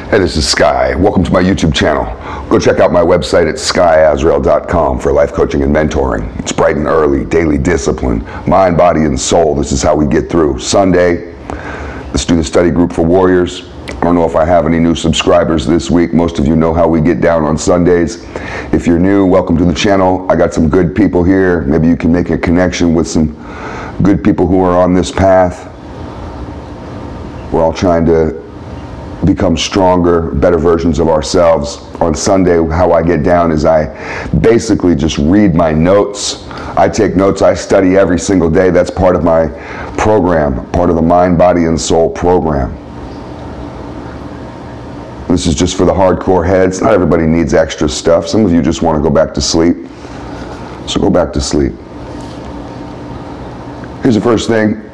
Hey, this is Sky. Welcome to my YouTube channel. Go check out my website at skysworld.com for life coaching and mentoring. It's bright and early, daily discipline, mind, body, and soul. This is how we get through. Sunday, the student study group for warriors. I don't know if I have any new subscribers this week. Most of you know how we get down on Sundays. If you're new, welcome to the channel. I got some good people here. Maybe you can make a connection with some good people who are on this path. We're all trying to become stronger, better versions of ourselves. On Sunday, how I get down is I basically just read my notes. I take notes, I study every single day. That's part of my program, part of the mind, body, and soul program. This is just for the hardcore heads. Not everybody needs extra stuff. Some of you just want to go back to sleep. So go back to sleep. Here's the first thing.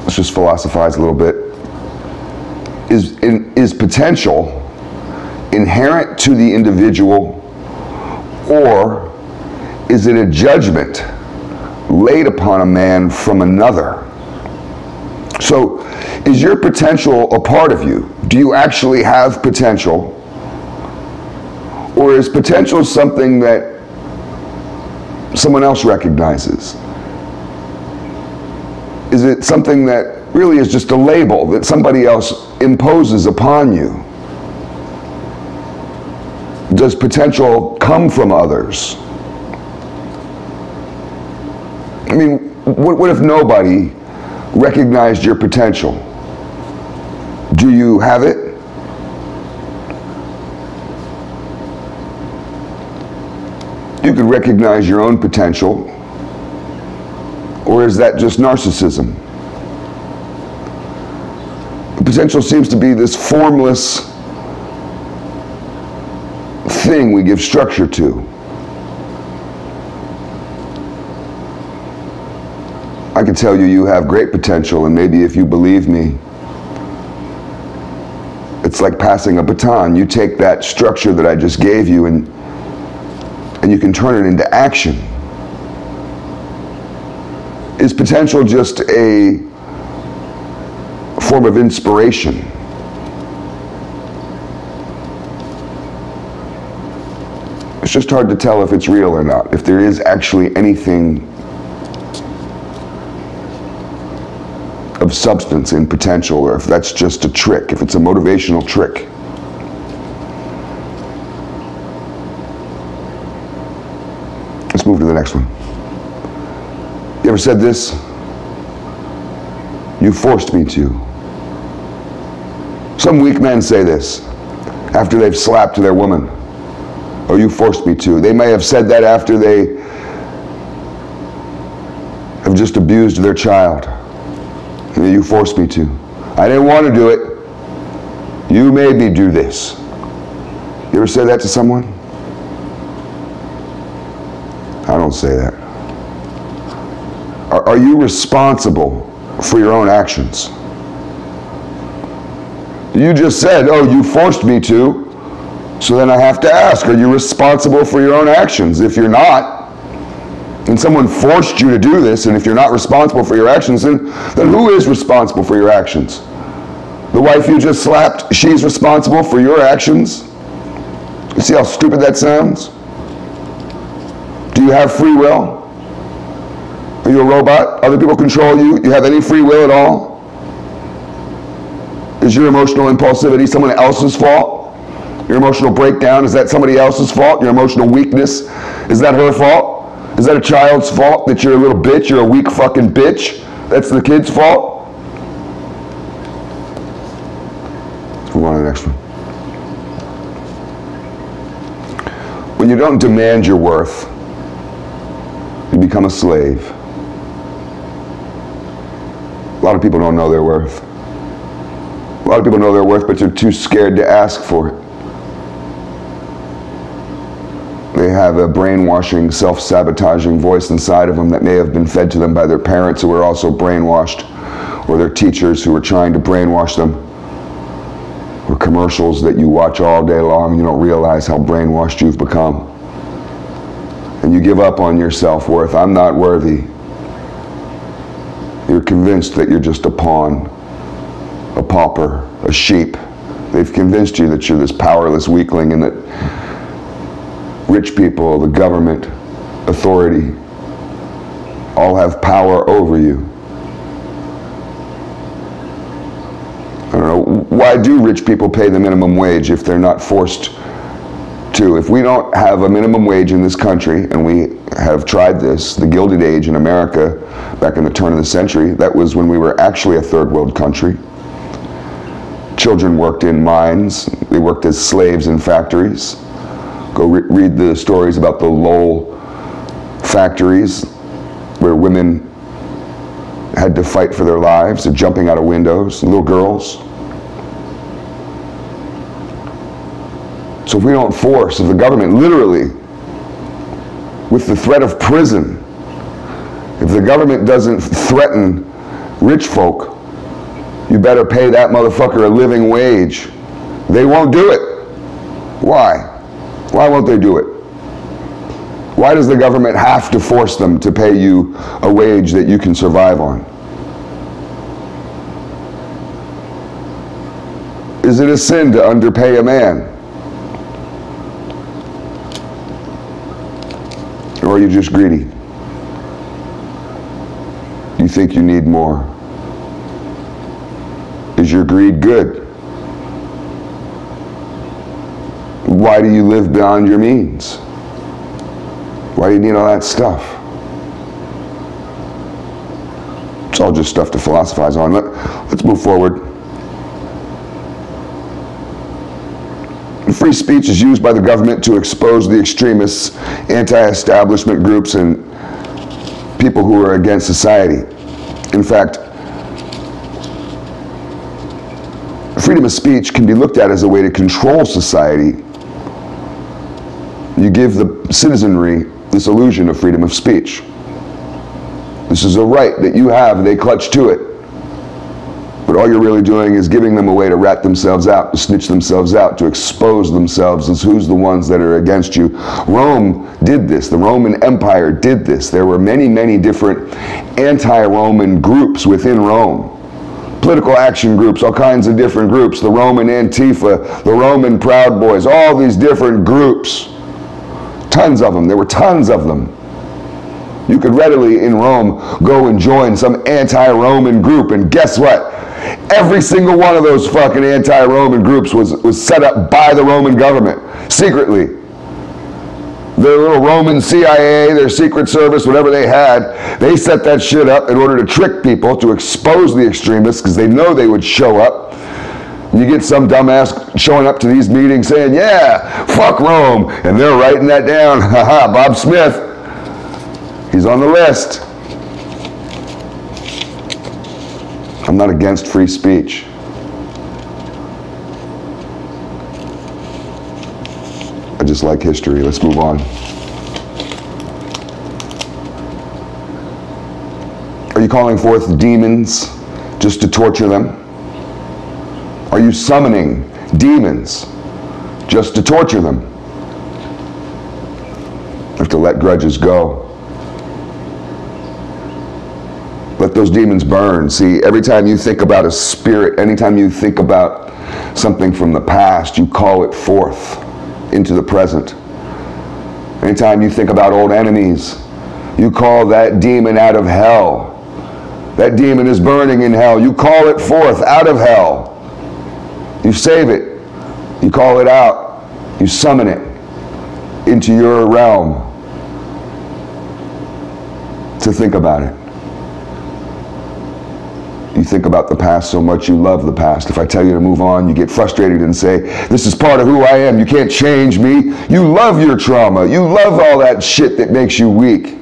Let's just philosophize a little bit. Is potential inherent to the individual, or is it a judgment laid upon a man from another? So, is your potential a part of you? Do you actually have potential? Or is potential something that someone else recognizes? Is it something that really is just a label that somebody else imposes upon you? Does potential come from others? I mean, what if nobody recognized your potential? Do you have it? You could recognize your own potential. Or is that just narcissism? Potential seems to be this formless thing we give structure to. I can tell you you have great potential, and maybe if you believe me, it's like passing a baton. You take that structure that I just gave you and you can turn it into action. Is potential just a form of inspiration? It's just hard to tell if it's real or not, if there is actually anything of substance in potential, or if that's just a trick, if it's a motivational trick. Let's move to the next one. You ever said this? You forced me to. Some weak men say this after they've slapped their woman. Oh, you forced me to. They may have said that after they have just abused their child. You forced me to. I didn't want to do it. You made me do this. You ever say that to someone? I don't say that. Are you responsible for your own actions? You just said, oh, you forced me to, so then I have to ask, are you responsible for your own actions? If you're not, and someone forced you to do this, and if you're not responsible for your actions, then who is responsible for your actions? The wife you just slapped, she's responsible for your actions? You see how stupid that sounds? Do you have free will? Are you a robot? Other people control you? You have any free will at all? Is your emotional impulsivity someone else's fault? Your emotional breakdown, is that somebody else's fault? Your emotional weakness, is that her fault? Is that a child's fault that you're a little bitch, you're a weak fucking bitch? That's the kid's fault? Let's move on to the next one. When you don't demand your worth, you become a slave. A lot of people don't know their worth. A lot of people know their worth, but they're too scared to ask for it. They have a brainwashing, self-sabotaging voice inside of them that may have been fed to them by their parents who were also brainwashed, or their teachers who were trying to brainwash them, or commercials that you watch all day long and you don't realize how brainwashed you've become. And you give up on your self-worth. I'm not worthy. You're convinced that you're just a pawn pauper, a sheep. They've convinced you that you're this powerless weakling and that rich people, the government, authority, all have power over you. I don't know, why do rich people pay the minimum wage if they're not forced to? If we don't have a minimum wage in this country, and we have tried this, the Gilded Age in America, back in the turn of the century, that was when we were actually a third world country. Children worked in mines, they worked as slaves in factories. Go read the stories about the Lowell factories where women had to fight for their lives, jumping out of windows, little girls. So if we don't force, if the government literally, with the threat of prison, if the government doesn't threaten rich folk, you better pay that motherfucker a living wage. They won't do it. Why? Why won't they do it? Why does the government have to force them to pay you a wage that you can survive on? Is it a sin to underpay a man? Or are you just greedy? You think you need more? Is your greed good? Why do you live beyond your means? Why do you need all that stuff? It's all just stuff to philosophize on. Let's move forward. Free speech is used by the government to expose the extremists, anti-establishment groups, and people who are against society. In fact, freedom of speech can be looked at as a way to control society. You give the citizenry this illusion of freedom of speech. This is a right that you have, and they clutch to it. But all you're really doing is giving them a way to rat themselves out, to snitch themselves out, to expose themselves as who's the ones that are against you. Rome did this. The Roman Empire did this. There were many, many different anti-Roman groups within Rome. Political action groups, all kinds of different groups. The Roman Antifa, the Roman Proud Boys, all these different groups. Tons of them. There were tons of them. You could readily, in Rome, go and join some anti-Roman group, and guess what? Every single one of those fucking anti-Roman groups was set up by the Roman government, secretly. Their little Roman CIA, their secret service, whatever they had, they set that shit up in order to trick people, to expose the extremists, because they know they would show up. You get some dumbass showing up to these meetings saying, yeah, fuck Rome, and they're writing that down. Haha, Bob Smith, he's on the list. I'm not against free speech. I just like history. Let's move on. Are you calling forth demons just to torture them? Are you summoning demons just to torture them? You have to let grudges go. Let those demons burn. See, every time you think about a spirit, anytime you think about something from the past, you call it forth into the present. Anytime you think about old enemies, you call that demon out of hell. That demon is burning in hell. You call it forth out of hell. You save it. You call it out. You summon it into your realm to think about it. You think about the past so much you love the past. If I tell you to move on, you get frustrated and say, this is part of who I am. You can't change me. You love your trauma. You love all that shit that makes you weak.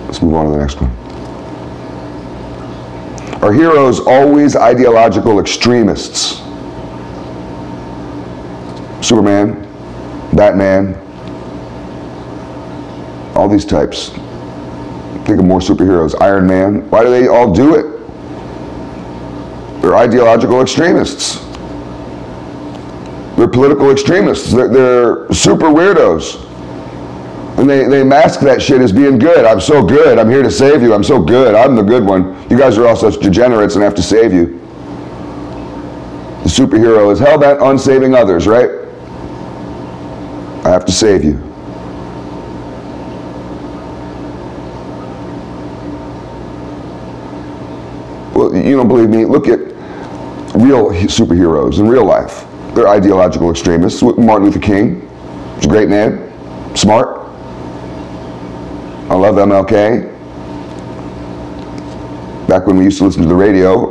Let's move on to the next one. Are heroes always ideological extremists? Superman, Batman, all these types. Think of more superheroes. Iron Man. Why do they all do it? They're ideological extremists. They're political extremists. They're super weirdos. And they mask that shit as being good. I'm so good. I'm here to save you. I'm so good. I'm the good one. You guys are all such degenerates and I have to save you. The superhero is hell-bent on saving others, right? I have to save you. Well, you don't believe me? Look at real superheroes in real life. They're ideological extremists. Martin Luther King, he's a great man, smart. I love MLK. Back when we used to listen to the radio,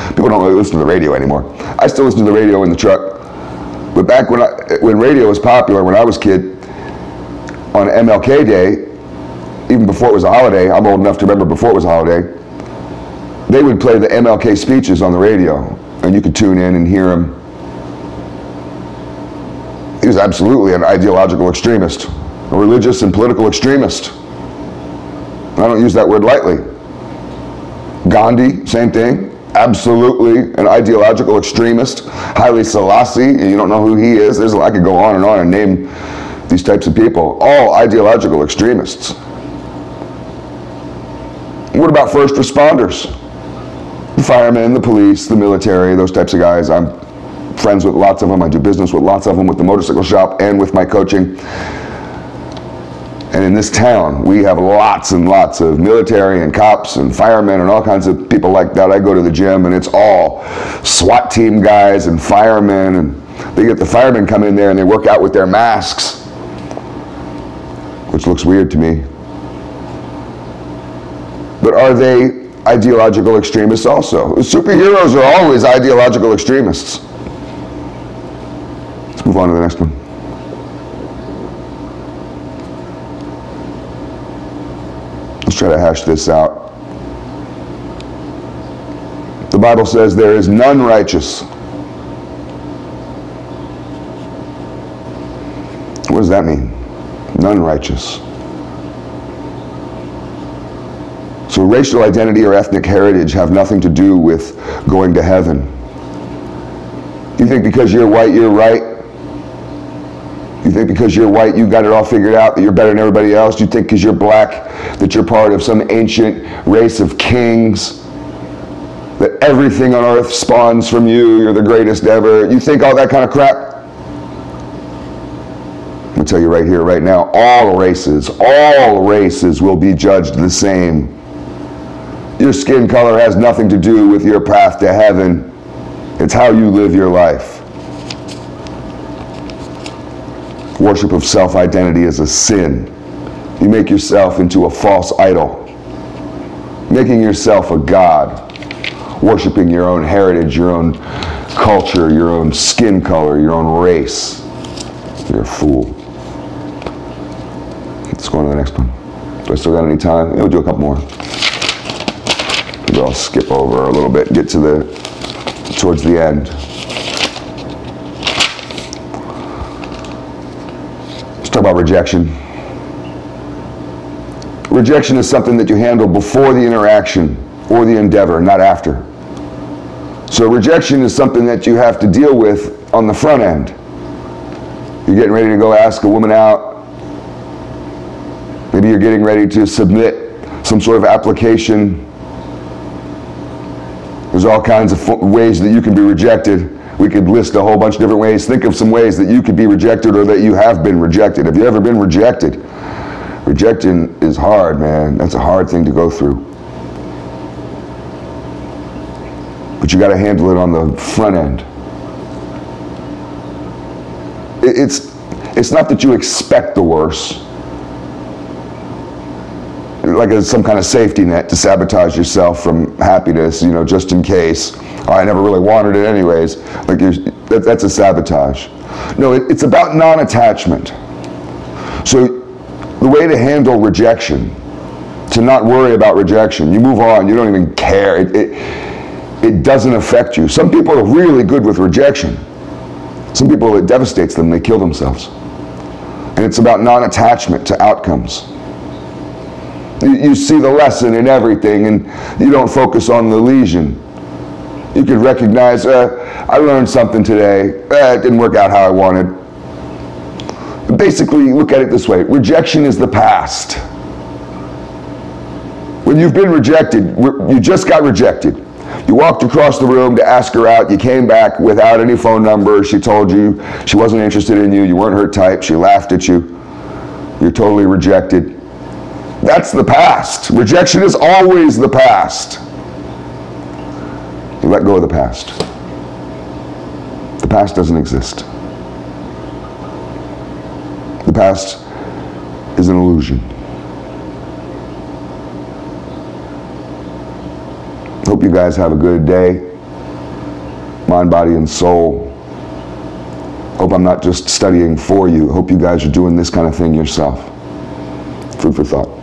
people don't really listen to the radio anymore. I still listen to the radio in the truck. But back when radio was popular, when I was a kid, on MLK Day, even before it was a holiday, I'm old enough to remember before it was a holiday, they would play the MLK speeches on the radio, and you could tune in and hear him. He was absolutely an ideological extremist, a religious and political extremist. I don't use that word lightly. Gandhi, same thing. Absolutely an ideological extremist. Haile Selassie, you don't know who he is. I could go on and name these types of people. All ideological extremists. What about first responders? The firemen, the police, the military, those types of guys. I'm friends with lots of them. I do business with lots of them, with the motorcycle shop and with my coaching. And in this town, we have lots and lots of military and cops and firemen and all kinds of people like that. I go to the gym and it's all SWAT team guys and firemen, and they get the firemen come in there and they work out with their masks, which looks weird to me. But are they ideological extremists also? Superheroes are always ideological extremists. Let's move on to the next one. Let's try to hash this out. The Bible says there is none righteous. What does that mean? None righteous. So racial identity or ethnic heritage have nothing to do with going to heaven. You think because you're white, you're right? You think because you're white, you got it all figured out, that you're better than everybody else? You think because you're black, that you're part of some ancient race of kings, that everything on earth spawns from you, you're the greatest ever? You think all that kind of crap? I'm going to tell you right here, right now, all races will be judged the same. Your skin color has nothing to do with your path to heaven. It's how you live your life. Worship of self-identity is a sin. You make yourself into a false idol, making yourself a god, worshiping your own heritage, your own culture, your own skin color, your own race. You're a fool. Let's go on to the next one. Do I still got any time? Yeah, we'll do a couple more. Maybe I'll skip over a little bit and get to towards the end. Let's talk about rejection. Rejection is something that you handle before the interaction or the endeavor, not after. So rejection is something that you have to deal with on the front end. You're getting ready to go ask a woman out. Maybe you're getting ready to submit some sort of application. There's all kinds of ways that you can be rejected. We could list a whole bunch of different ways. Think of some ways that you could be rejected or that you have been rejected. Have you ever been rejected? Rejection is hard, man. That's a hard thing to go through. But you got to handle it on the front end. It's not that you expect the worst, like it's some kind of safety net to sabotage yourself from happiness, you know, just in case. Oh, I never really wanted it anyways. Like that's a sabotage. No, it's about non-attachment. So the way to handle rejection, to not worry about rejection, you move on, you don't even care. It doesn't affect you. Some people are really good with rejection. Some people, it devastates them, they kill themselves. And it's about non-attachment to outcomes. You see the lesson in everything and you don't focus on the lesion. You can recognize, I learned something today. It didn't work out how I wanted. Basically, look at it this way. Rejection is the past. When you've been rejected, you just got rejected. You walked across the room to ask her out. You came back without any phone number. She told you she wasn't interested in you. You weren't her type. She laughed at you. You're totally rejected. That's the past. Rejection is always the past. You let go of the past. The past doesn't exist. The past is an illusion. Hope you guys have a good day. Mind, body, and soul. Hope I'm not just studying for you. Hope you guys are doing this kind of thing yourself. Food for thought.